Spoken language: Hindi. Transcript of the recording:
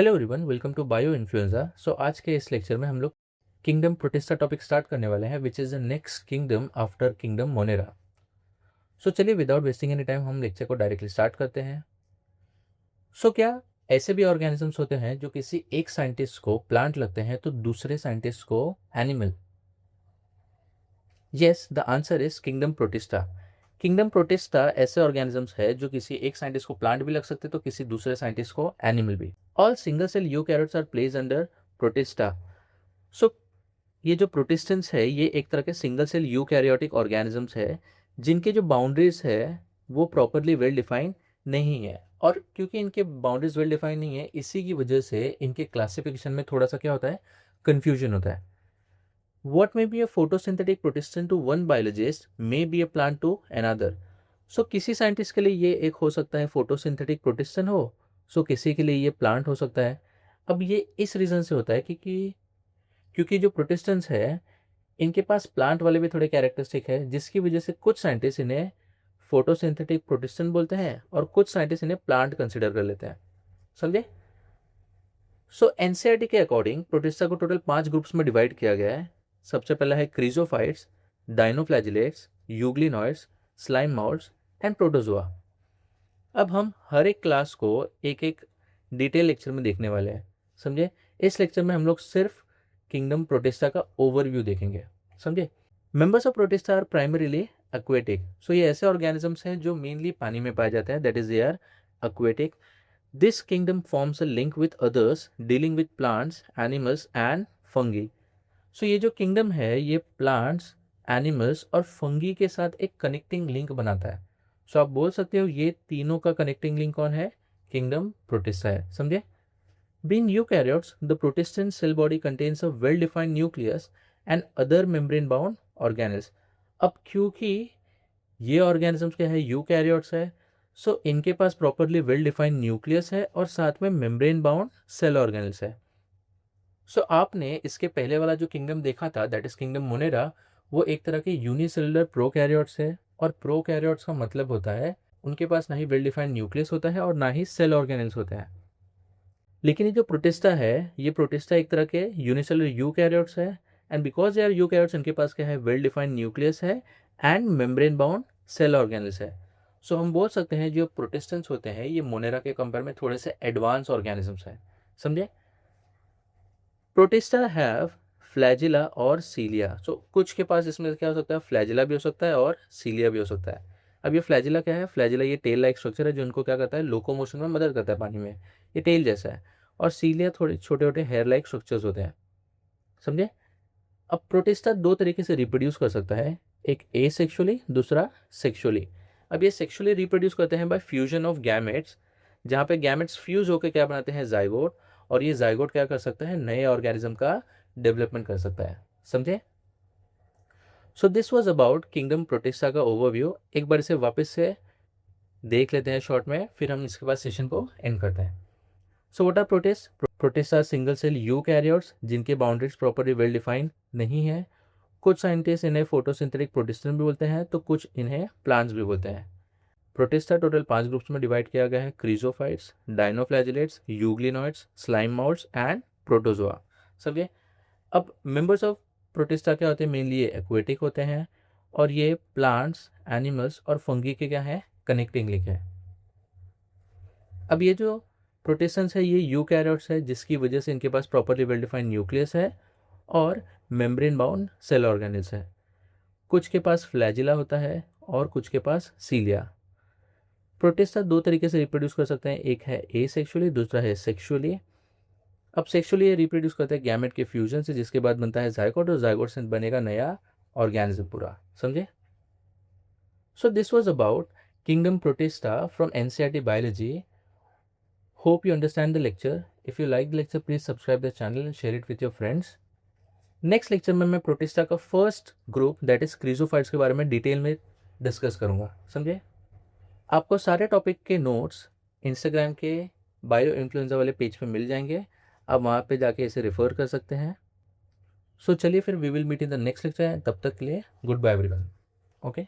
Hello everyone, welcome to bio influenza. So आज के इस लेक्चर में हम लोग किंगडम प्रोटिस्टा टॉपिक स्टार्ट करने वाले हैं, which is the next kingdom after kingdom Monera. So चलिए विदाउट वेस्टिंग एनी टाइम हम लेक्चर को डायरेक्टली स्टार्ट करते हैं। सो क्या ऐसे भी ऑर्गेनिजम्स होते हैं जो किसी एक साइंटिस्ट को प्लांट लगते हैं तो दूसरे साइंटिस्ट को animal? Yes, the answer is kingdom protista. Kingdom protista ऐसे ऑर्गेनिजम्स है जो किसी एक साइंटिस्ट को प्लांट भी लग सकते हैं तो किसी दूसरे साइंटिस्ट को एनिमल भी। All single cell eukaryotes are place under Protista. So ये जो प्रोटिस्टेंस है ये एक तरह के सिंगल सेल यूकैरियोटिक ऑर्गेनिजम्स है जिनके जो बाउंड्रीज है वो प्रॉपरली वेल डिफाइंड नहीं है, और क्योंकि इनके बाउंड्रीज वेल डिफाइंड नहीं है इसी की वजह से इनके क्लासिफिकेशन में थोड़ा सा क्या होता है, कन्फ्यूजन होता है। What may be a photosynthetic protestant to one biologist may be a plant to another. So किसी साइंटिस्ट के लिए ये एक हो सकता है फोटोसिंथेटिक प्रोटेस्टेंट हो, सो किसी के लिए ये प्लांट हो सकता है। अब ये इस रीज़न से होता है क्योंकि जो प्रोटेस्टेंट्स है इनके पास प्लांट वाले भी थोड़े कैरेक्टरिस्टिक है, जिसकी वजह से कुछ साइंटिस्ट इन्हें फोटोसिंथेटिक प्रोटेस्टेंट बोलते हैं और कुछ साइंटिस्ट इन्हें प्लांट कंसिडर कर लेते हैं। समझे? सो एनसीईआरटी के अकॉर्डिंग प्रोटिस्टा को टोटल 5 ग्रुप्स में डिवाइड किया गया है। सबसे पहला है chrysophytes, dinoflagellates, euglenoids, slime moulds and protozoa. अब हम हर एक क्लास को एक एक डिटेल लेक्चर में देखने वाले हैं। समझे? इस लेक्चर में हम लोग सिर्फ किंगडम प्रोटिस्टा का ओवरव्यू देखेंगे। समझे? Members of Protista are primarily aquatic. So ये ऐसे ऑर्गेनिजम्स हैं जो मेनली पानी में पाए जाते हैं, that is they are aquatic. This kingdom forms a link with others dealing with plants, animals and fungi. So ये जो किंगडम है ये प्लांट्स, एनिमल्स और फंगी के साथ एक कनेक्टिंग लिंक बनाता है। सो आप बोल सकते हो ये तीनों का कनेक्टिंग लिंक कौन है? किंगडम प्रोटिस्टा है। समझे? Being eukaryotes, the protistan cell body contains a well defined nucleus and other membrane bound organelles. अब क्योंकि ये ऑर्गेनिजम्स क्या है, यूकैरियोट्स है, सो इनके पास प्रॉपरली वेल डिफाइंड न्यूक्लियस है और साथ में मेम्ब्रेन बाउंड सेल ऑर्गेनल्स है। सो आपने इसके पहले वाला जो किंगडम देखा था, दैट इज किंगडम मोनेरा, वो एक तरह के यूनिसेलुलर प्रोकैरियोट्स है, और प्रोकैरियोट्स का मतलब होता है उनके पास ना ही वेल डिफाइंड न्यूक्लियस होता है और ना ही सेल ऑर्गेनल्स होते हैं। लेकिन ये जो प्रोटिस्टा है, ये प्रोटिस्टा एक तरह के यूनिसेलुलर यूकैरियोट्स है, and because they are eukaryotes इनके पास क्या है, वेल डिफाइंड न्यूक्लियस है and membrane bound cell organelles है। सो हम बोल सकते हैं जो प्रोटिस्टेंट्स होते हैं ये मोनेरा के कंपेयर में थोड़े से एडवांस ऑर्गेनिजम्स हैं। समझे? प्रोटिस्टा हैव फ्लैजिला और सीलिया। सो कुछ के पास इसमें क्या हो सकता है, फ्लैजिला भी हो सकता है और सीलिया भी हो सकता है। अब ये फ्लैजिला क्या है? फ्लैजिला ये टेल लाइक स्ट्रक्चर है जो उनको क्या करता है, लोकोमोशन में मदद करता है पानी में, ये टेल जैसा है। और सीलिया थोड़े छोटे छोटे हेयर लाइक स्ट्रक्चर्स होते हैं। समझे? अब प्रोटिस्टा दो तरीके से रिप्रोड्यूस कर सकता है, एक एसेक्सुअली, दूसरा सेक्सुअली। अब ये सेक्सुअली रिप्रोड्यूस करते हैं बाय फ्यूजन ऑफ गैमेट्स, जहाँ पे गैमेट्स फ्यूज होकर क्या बनाते हैं, जाइगोट, और ये जाइगोट क्या कर सकता है, नए ऑर्गेनिज्म का डेवलपमेंट कर सकता है। समझे? So this was about kingdom protista का ओवरव्यू। एक बार इसे वापस से देख लेते हैं शॉर्ट में, फिर हम इसके बाद सेशन को एंड करते हैं। So what are protist? Protist are single cell eukaryotes जिनके बाउंड्रीज प्रॉपरली वेल डिफाइंड नहीं है। कुछ साइंटिस्ट इन्हें फोटोसिंथेटिक प्रोटिस्टेंट भी बोलते हैं तो कुछ इन्हें प्लांट्स भी बोलते हैं। प्रोटिस्टा टोटल 5 ग्रुप्स में डिवाइड किया गया है, chrysophytes, dinoflagellates, euglenoids, slime moulds and protozoa. समझे? अब मेंबर्स ऑफ प्रोटिस्टा क्या होते हैं, मेनली ये एक्वेटिक होते हैं और ये प्लांट्स, एनिमल्स और फंगी के क्या है, कनेक्टिंग लिंक है। अब ये जो प्रोटिस्टेंट्स है ये यूकैरियोट्स है जिसकी वजह से इनके पास प्रॉपरली वेल डिफाइंड न्यूक्लियस है और मेम्ब्रेन बाउंड सेल ऑर्गेनल्स है। कुछ के पास फ्लैजिला होता है और कुछ के पास सीलिया। प्रोटिस्टा दो तरीके से रिप्रोड्यूस कर सकते हैं, एक है एसेक्सुअली, दूसरा है सेक्सुअली। अब सेक्सुअली ये रिप्रोड्यूस करते हैं गैमेट के फ्यूजन से, जिसके बाद बनता है जाइगोट और जाइगोट से बनेगा नया ऑर्गेनिज्म पूरा। समझे? So this was about kingdom protista from NCERT biology. Hope you understand the lecture. If you like the lecture please subscribe the channel and share it with your friends. Next lecture में मैं प्रोटिस्टा का फर्स्ट ग्रुप दैट इज क्रीजोफाइट्स के बारे में डिटेल में डिस्कस करूंगा। समझे? आपको सारे टॉपिक के नोट्स इंस्टाग्राम के बायो इन्फ्लुएंजा वाले पेज पे मिल जाएंगे, आप वहाँ पे जाके इसे रेफर कर सकते हैं। सो चलिए फिर we will meet in the next lecture. तब तक के लिए गुड बाय एवरीवन। ओके।